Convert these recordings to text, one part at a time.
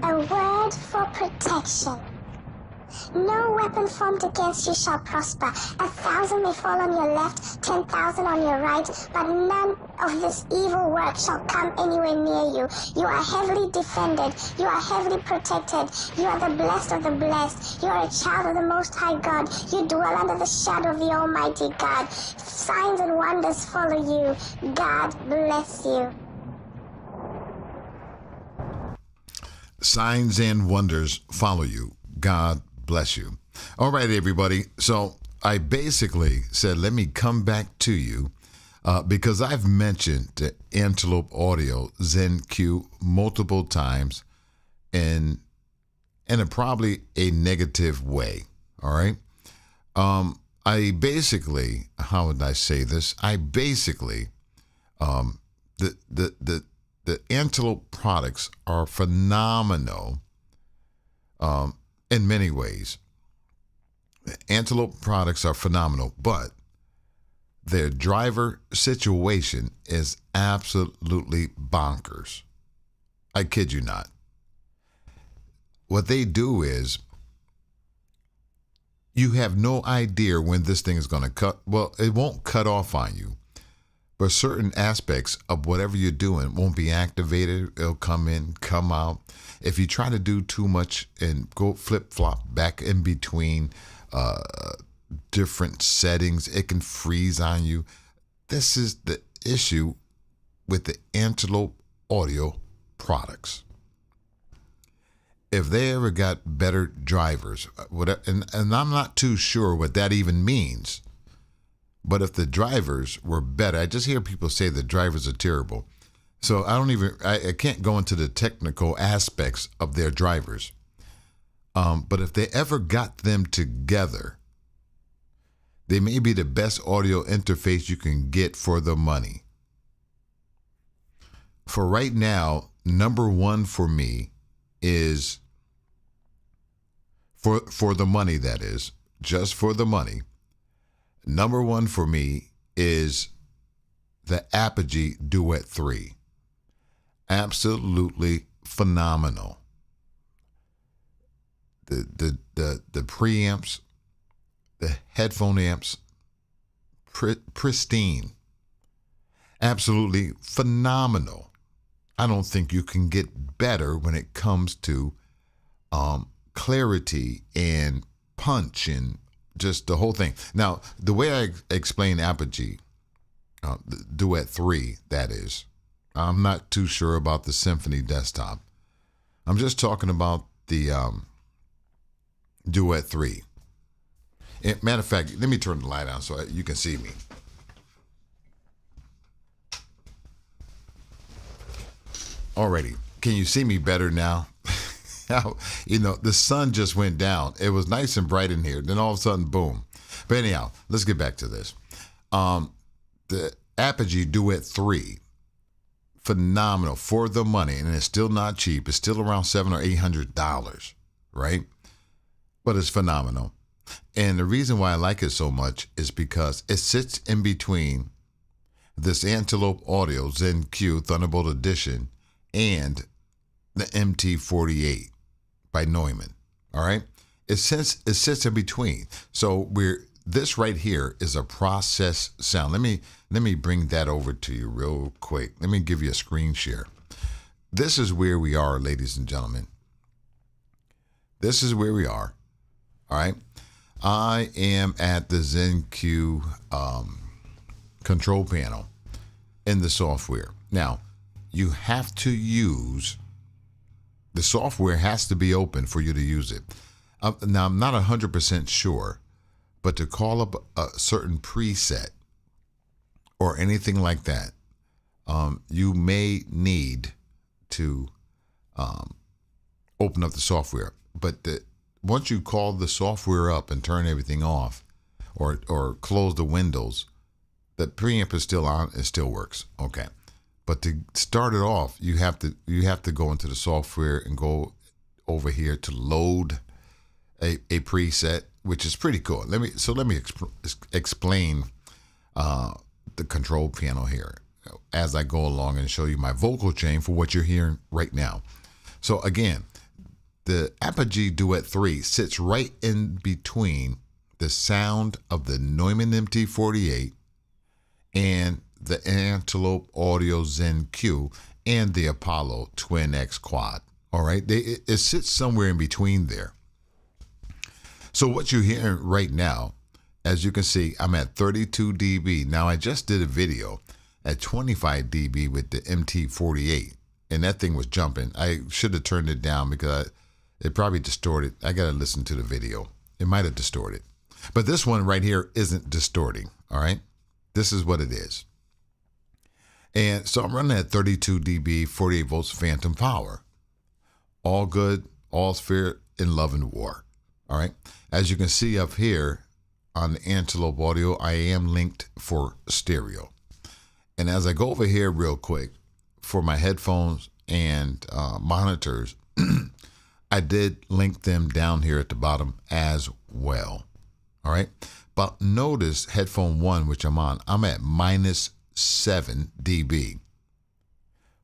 A word for protection. No weapon formed against you shall prosper. 1,000 may fall on your left, 10,000 on your right, but none of this evil work shall come anywhere near you. You are heavily defended. You are heavily protected. You are the blessed of the blessed. You are a child of the Most High God. You dwell under the shadow of the Almighty God. Signs and wonders follow you. God bless you. Signs and wonders follow you. God bless you. All right, everybody. So I basically said, let me come back to you because I've mentioned the Antelope Audio Zen Q multiple times in a probably a negative way. All right. I basically, how would I say this? I basically, the Antelope products are phenomenal in many ways. The Antelope products are phenomenal, but their driver situation is absolutely bonkers. I kid you not. What they do is you have no idea when this thing is going to cut. Well, it won't cut off on you, but certain aspects of whatever you're doing won't be activated. It'll come in, come out. If you try to do too much and go flip-flop back in between different settings, it can freeze on you. This is the issue with the Antelope Audio products. If they ever got better drivers, whatever, and I'm not too sure what that even means, but if the drivers were better, I just hear people say the drivers are terrible. So I can't go into the technical aspects of their drivers. But if they ever got them together, they may be the best audio interface you can get for the money. For right now, number one for me is, for the money, that is, just for the money, number one for me is the Apogee Duet 3. Absolutely phenomenal. The preamps, the headphone amps, pristine. Absolutely phenomenal. I don't think you can get better when it comes to clarity and punch and just the whole thing. Now, the way I explain Apogee, the Duet 3, that is, I'm not too sure about the Symphony desktop. I'm just talking about the Duet 3. Matter of fact, let me turn the light on so you can see me. Alrighty, can you see me better now? You know, the sun just went down. It was nice and bright in here. Then all of a sudden, boom. But anyhow, let's get back to this. The Apogee Duet 3, phenomenal for the money, and it's still not cheap. It's still around $700 or $800, right? But it's phenomenal. And the reason why I like it so much is because it sits in between this Antelope Audio Zen Q Thunderbolt Edition and the MT48 by Neumann. All right, it sits in between. So this right here is a process sound. Let me bring that over to you real quick. Let me give you a screen share. This is where we are, ladies and gentlemen. This is where we are. All right, I am at the Zen Q control panel in the software. Now, you have to use the software, has to be open for you to use it. Now, I'm not 100% sure, but to call up a certain preset or anything like that, you may need to open up the software. But once you call the software up and turn everything off or close the windows, the preamp is still on, it still works. Okay. But to start it off, you have to go into the software and go over here to load a preset, which is pretty cool. Let me explain the control panel here as I go along and show you my vocal chain for what you're hearing right now. So again, the Apogee Duet 3 sits right in between the sound of the Neumann MT48 and the Antelope Audio Zen Q and the Apollo Twin X Quad. All right, it sits somewhere in between there. So what you're hearing right now, as you can see, I'm at 32 dB. Now I just did a video at 25 dB with the MT48, and that thing was jumping. I should have turned it down because it probably distorted. I got to listen to the video. It might have distorted. But this one right here isn't distorting, all right? This is what it is. And so I'm running at 32 dB, 48 volts phantom power. All good, all's fair in love and war, all right? As you can see up here on the Antelope Audio, I am linked for stereo. And as I go over here real quick for my headphones and monitors, I did link them down here at the bottom as well. All right. But notice headphone 1, which I'm on, I'm at -7 dB.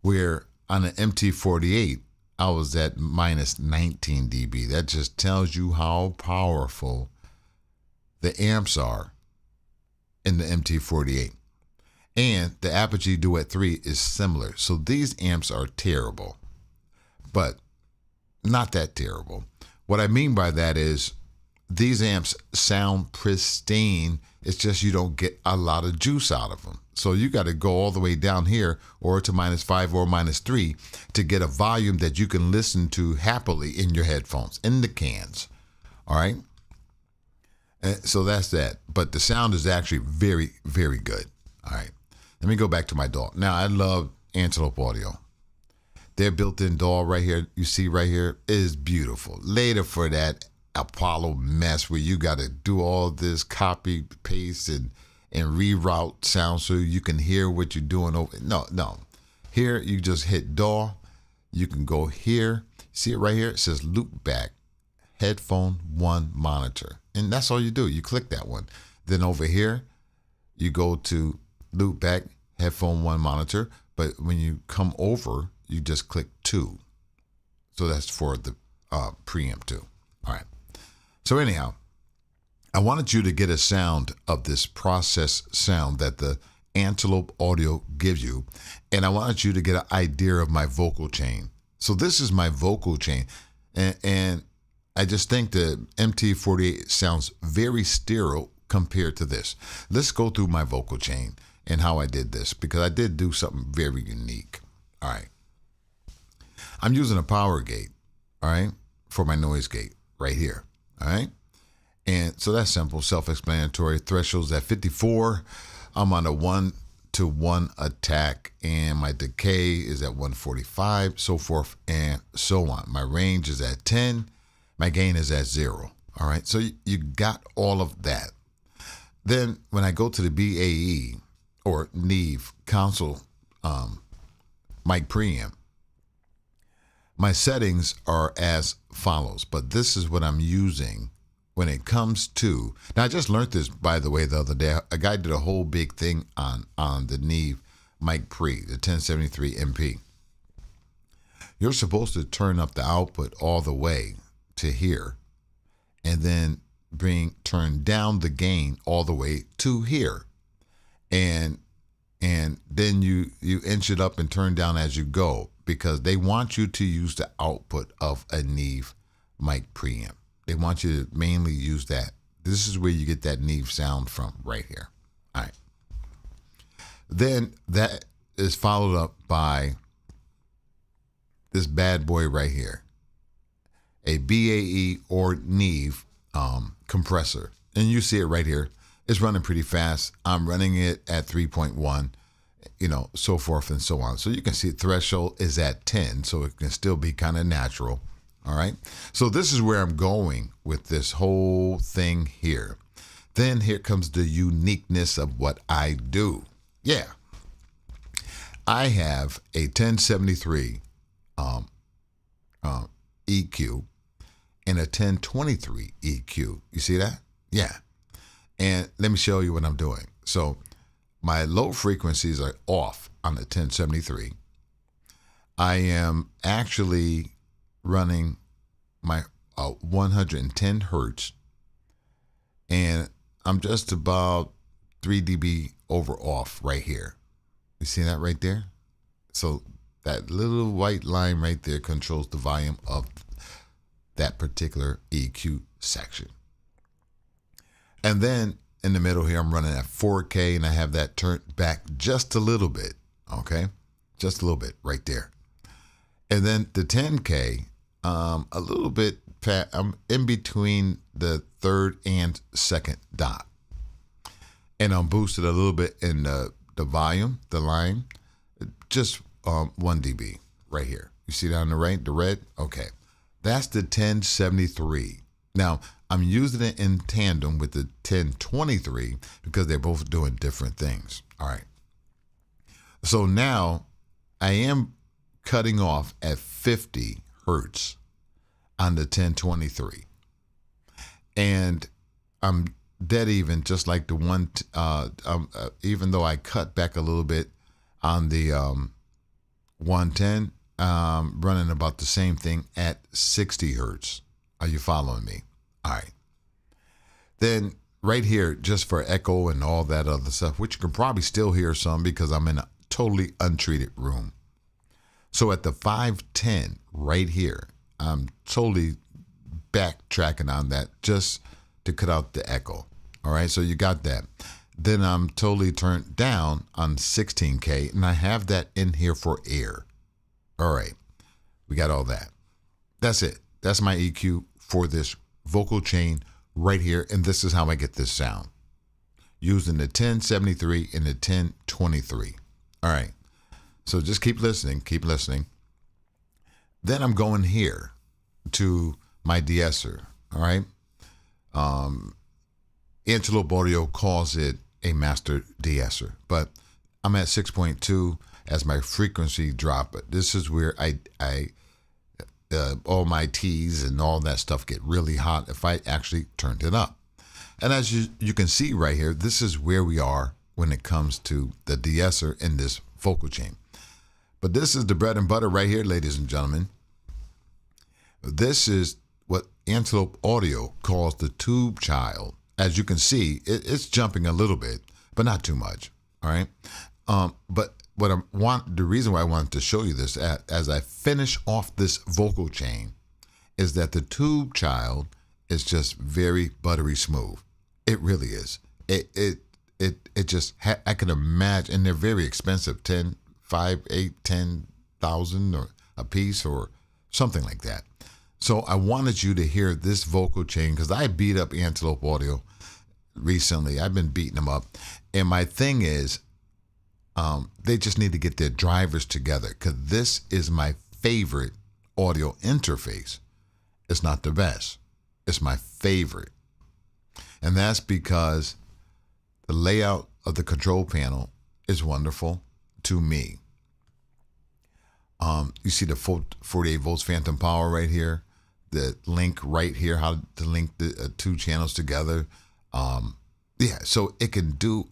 Where on the MT48, I was at -19 dB. That just tells you how powerful the amps are in the MT48. And the Apogee Duet 3 is similar. So these amps are terrible, but not that terrible. What I mean by that is these amps sound pristine. It's just you don't get a lot of juice out of them. So you got to go all the way down here or to -5 or -3 to get a volume that you can listen to happily in your headphones, in the cans. All right. And so that's that. But the sound is actually very, very good. All right. Let me go back to my DAW. Now, I love Antelope Audio. Their built-in DAW right here, you see right here, is beautiful. Later for that Apollo mess where you got to do all this copy, paste, and reroute sound so you can hear what you're doing. No. Here, you just hit DAW. You can go here. See it right here? It says loop back, headphone 1 monitor. And that's all you do. You click that one. Then over here, you go to loop back, headphone 1 monitor. But when you come over, you just click 2. So that's for the preamp 2. All right. So anyhow, I wanted you to get a sound of this process sound that the Antelope Audio gives you. And I wanted you to get an idea of my vocal chain. So this is my vocal chain. And I just think the MT48 sounds very stereo compared to this. Let's go through my vocal chain and how I did this, because I did do something very unique. All right. I'm using a power gate, all right, for my noise gate right here, all right? And so that's simple, self-explanatory. Thresholds at 54. I'm on a 1-to-1 attack, and my decay is at 145, so forth and so on. My range is at 10. My gain is at 0, all right? So you got all of that. Then when I go to the BAE or Neve console mic preamp, my settings are as follows, but this is what I'm using when it comes to, now I just learned this, by the way, the other day. A guy did a whole big thing on the Neve mic pre, the 1073 MP. You're supposed to turn up the output all the way to here, and then turn down the gain all the way to here. And then you inch it up and turn down as you go, because they want you to use the output of a Neve mic preamp. They want you to mainly use that. This is where you get that Neve sound from, right here. All right. Then that is followed up by this bad boy right here, a BAE or Neve compressor. And you see it right here. It's running pretty fast. I'm running it at 3.1. So forth and so on. So you can see threshold is at 10, so it can still be kind of natural. All right. So this is where I'm going with this whole thing here. Then here comes the uniqueness of what I do. Yeah. I have a 1073 EQ and a 1023 EQ. You see that? Yeah. And let me show you what I'm doing. So my low frequencies are off on the 1073. I am actually running my 110 hertz, and I'm just about 3 dB over off right here. You see that right there? So that little white line right there controls the volume of that particular EQ section. And then in the middle here, I'm running at 4K, and I have that turned back just a little bit, okay? Just a little bit right there. And then the 10K, a little bit, I'm in between the third and second dot. And I'm boosted a little bit in the volume, the line, just 1 dB right here. You see that on the right, the red? Okay. That's the 1073. Now, I'm using it in tandem with the 1023 because they're both doing different things. All right. So now I am cutting off at 50 hertz on the 1023. And I'm dead even, just like the one, even though I cut back a little bit on the 110, running about the same thing at 60 hertz. Are you following me? All right. Then right here, just for echo and all that other stuff, which you can probably still hear some because I'm in a totally untreated room. So at the 510 right here, I'm totally backtracking on that just to cut out the echo. All right, so you got that. Then I'm totally turned down on 16K, and I have that in here for air. All right, we got all that. That's it. That's my EQ for this vocal chain right here, and this is how I get this sound. Using the 1073 and the 1023. All right, so just keep listening, keep listening. Then I'm going here to my de-esser, all right? Antelope Audio calls it a master de-esser, but I'm at 6.2 as my frequency drop. But this is where I all my T's and all that stuff get really hot if I actually turned it up. And as you can see right here, this is where we are when it comes to the de-esser in this vocal chain. But this is the bread and butter right here, ladies and gentlemen. This is what Antelope Audio calls the tube child. As you can see, it's jumping a little bit, but not too much. All right. But the reason why I wanted to show you this as I finish off this vocal chain is that the tube child is just very buttery smooth. It really is. It just I can imagine, and they're very expensive, 10, 5, 8, 10,000 or a piece or something like that. So I wanted you to hear this vocal chain because I beat up Antelope Audio recently. I've been beating them up. And my thing is, they just need to get their drivers together because this is my favorite audio interface. It's not the best. It's my favorite. And that's because the layout of the control panel is wonderful to me. You see the 48 volts phantom power right here. The link right here, how to link the two channels together. Yeah, so it can do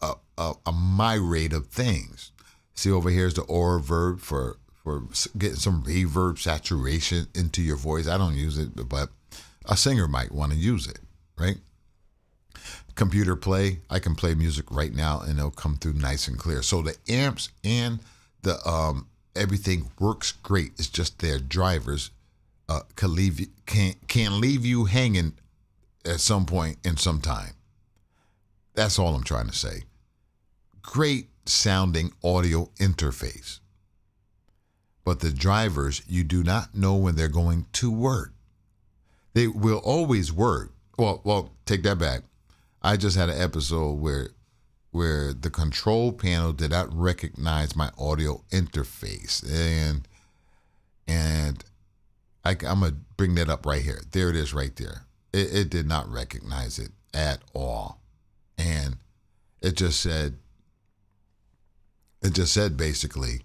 a myriad of things. See over here is the aura verb for getting some reverb saturation into your voice. I don't use it, but a singer might want to use it, right? Computer play, I can play music right now and it'll come through nice and clear. So the amps and the everything works great. It's just their drivers can leave you hanging at some point in some time. That's all I'm trying to say. Great sounding audio interface. But the drivers, you do not know when they're going to work. They will always work. Well, take that back. I just had an episode where the control panel did not recognize my audio interface. And I'm going to bring that up right here. There it is right there. It did not recognize it at all. And it just said basically,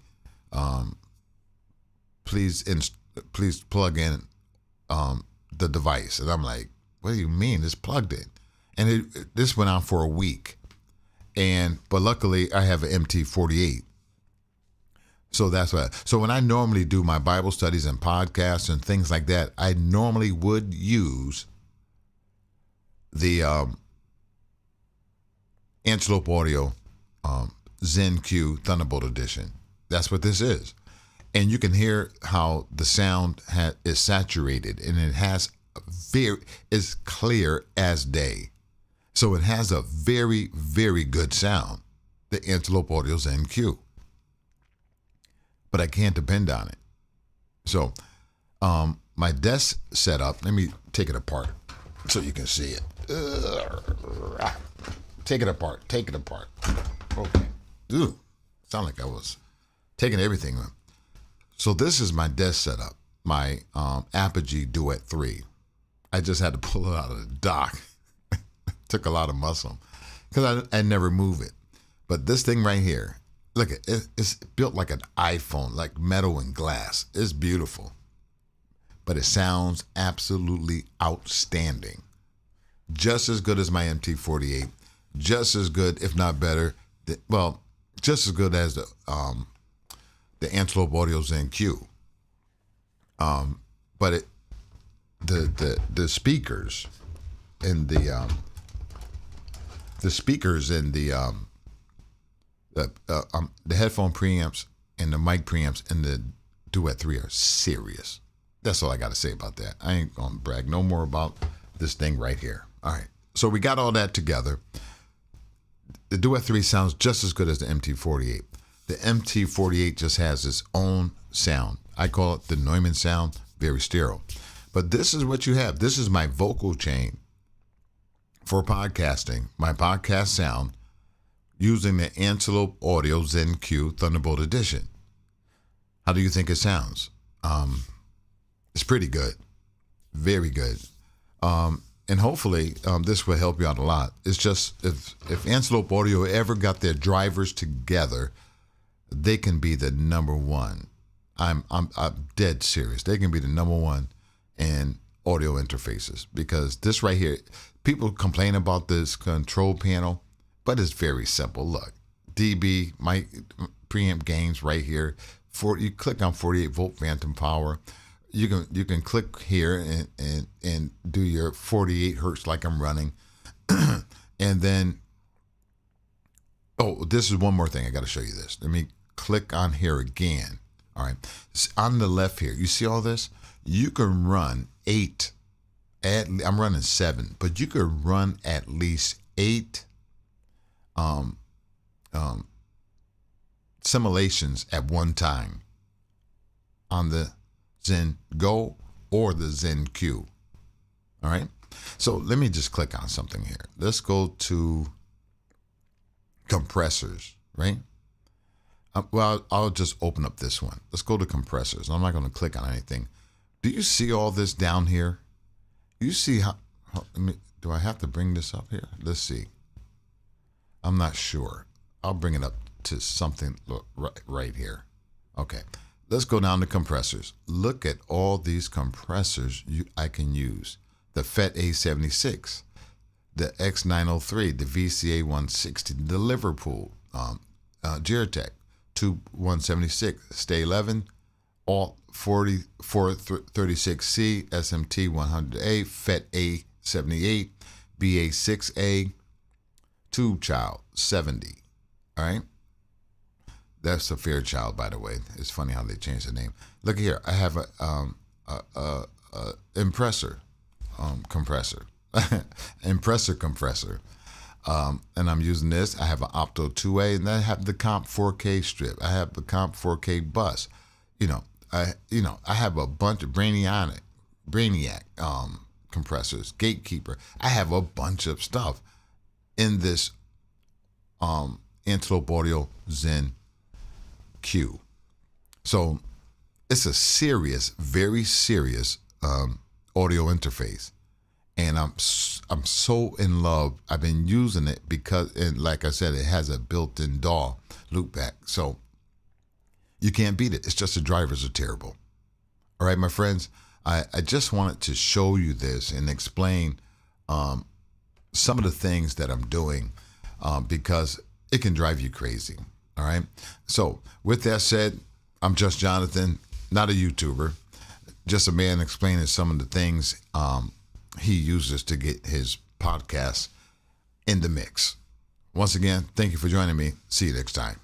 please plug in the device. And I'm like, what do you mean? It's plugged in. And this went on for a week. But luckily I have an MT48. So that's what. So when I normally do my Bible studies and podcasts and things like that, I normally would use the Antelope Audio Zen Q Thunderbolt edition. That's what this is. And you can hear how the sound is saturated, and it has is clear as day. So it has a very, very good sound, the Antelope Audio Zen Q. But I can't depend on it. So my desk setup, let me take it apart so you can see it. Take it apart. Okay. Ooh, sound like I was taking everything. So this is my desk setup, my Apogee Duet 3. I just had to pull it out of the dock. Took a lot of muscle because I never move it. But this thing right here, look, it's built like an iPhone, like metal and glass. It's beautiful. But it sounds absolutely outstanding. Just as good as my MT48. Just as good, if not better. Just as good as the Antelope Audio Zen Q. But the speakers and the headphone preamps and the mic preamps and the Duet 3 are serious. That's all I got to say about that. I ain't gonna brag no more about this thing right here. All right, so we got all that together. The Duet 3 sounds just as good as the MT48. The MT48 just has its own sound. I call it the Neumann sound, very sterile. But this is what you have. This is my vocal chain for podcasting, my podcast sound, using the Antelope Audio Zen Q Thunderbolt edition. How do you think it sounds? It's pretty good. Very good. And hopefully this will help you out a lot. It's just if Antelope Audio ever got their drivers together, they can be the number one. I'm dead serious. They can be the number one in audio interfaces, because this right here, people complain about this control panel, but it's very simple. Look, dB, mic preamp gains right here. You click on 48 volt phantom power. You can click here and do your 48 hertz like I'm running. And then, this is one more thing. I got to show you this. Let me click on here again. All right. On the left here, you see all this? You can run 8. I'm running 7, but you could run at least 8 simulations at one time on the Zen Go or the Zen Q. All right. So let me just click on something here. Let's go to compressors, right? I'll just open up this one. Let's go to compressors. I'm not going to click on anything. Do you see all this down here? You see how do I have to bring this up here? Let's see. I'm not sure. I'll bring it up to something right here. Okay. Let's go down to compressors. Look at all these compressors I can use. The FET A76, the X903, the VCA 160, the Liverpool, Geartech, Tube 176, Stay 11, Alt 436C, SMT 100A, FET A78, BA6A, Tube Child 70. All right. That's a Fairchild, by the way. It's funny how they changed the name. Look here. I have a compressor, Impressor compressor. And I'm using this. I have an Opto 2A, and then I have the Comp 4K strip. I have the Comp 4K bus. I have a bunch of Brainiac compressors, Gatekeeper. I have a bunch of stuff in this Antelope Audio Zen Q. So it's a serious, very serious audio interface. And I'm so in love. I've been using it because, and like I said, it has a built-in DAW loopback. So you can't beat it. It's just the drivers are terrible. All right, my friends, I just wanted to show you this and explain some of the things that I'm doing because it can drive you crazy. All right. So with that said, I'm just Jonathan, not a YouTuber, just a man explaining some of the things he uses to get his podcast in the mix. Once again, thank you for joining me. See you next time.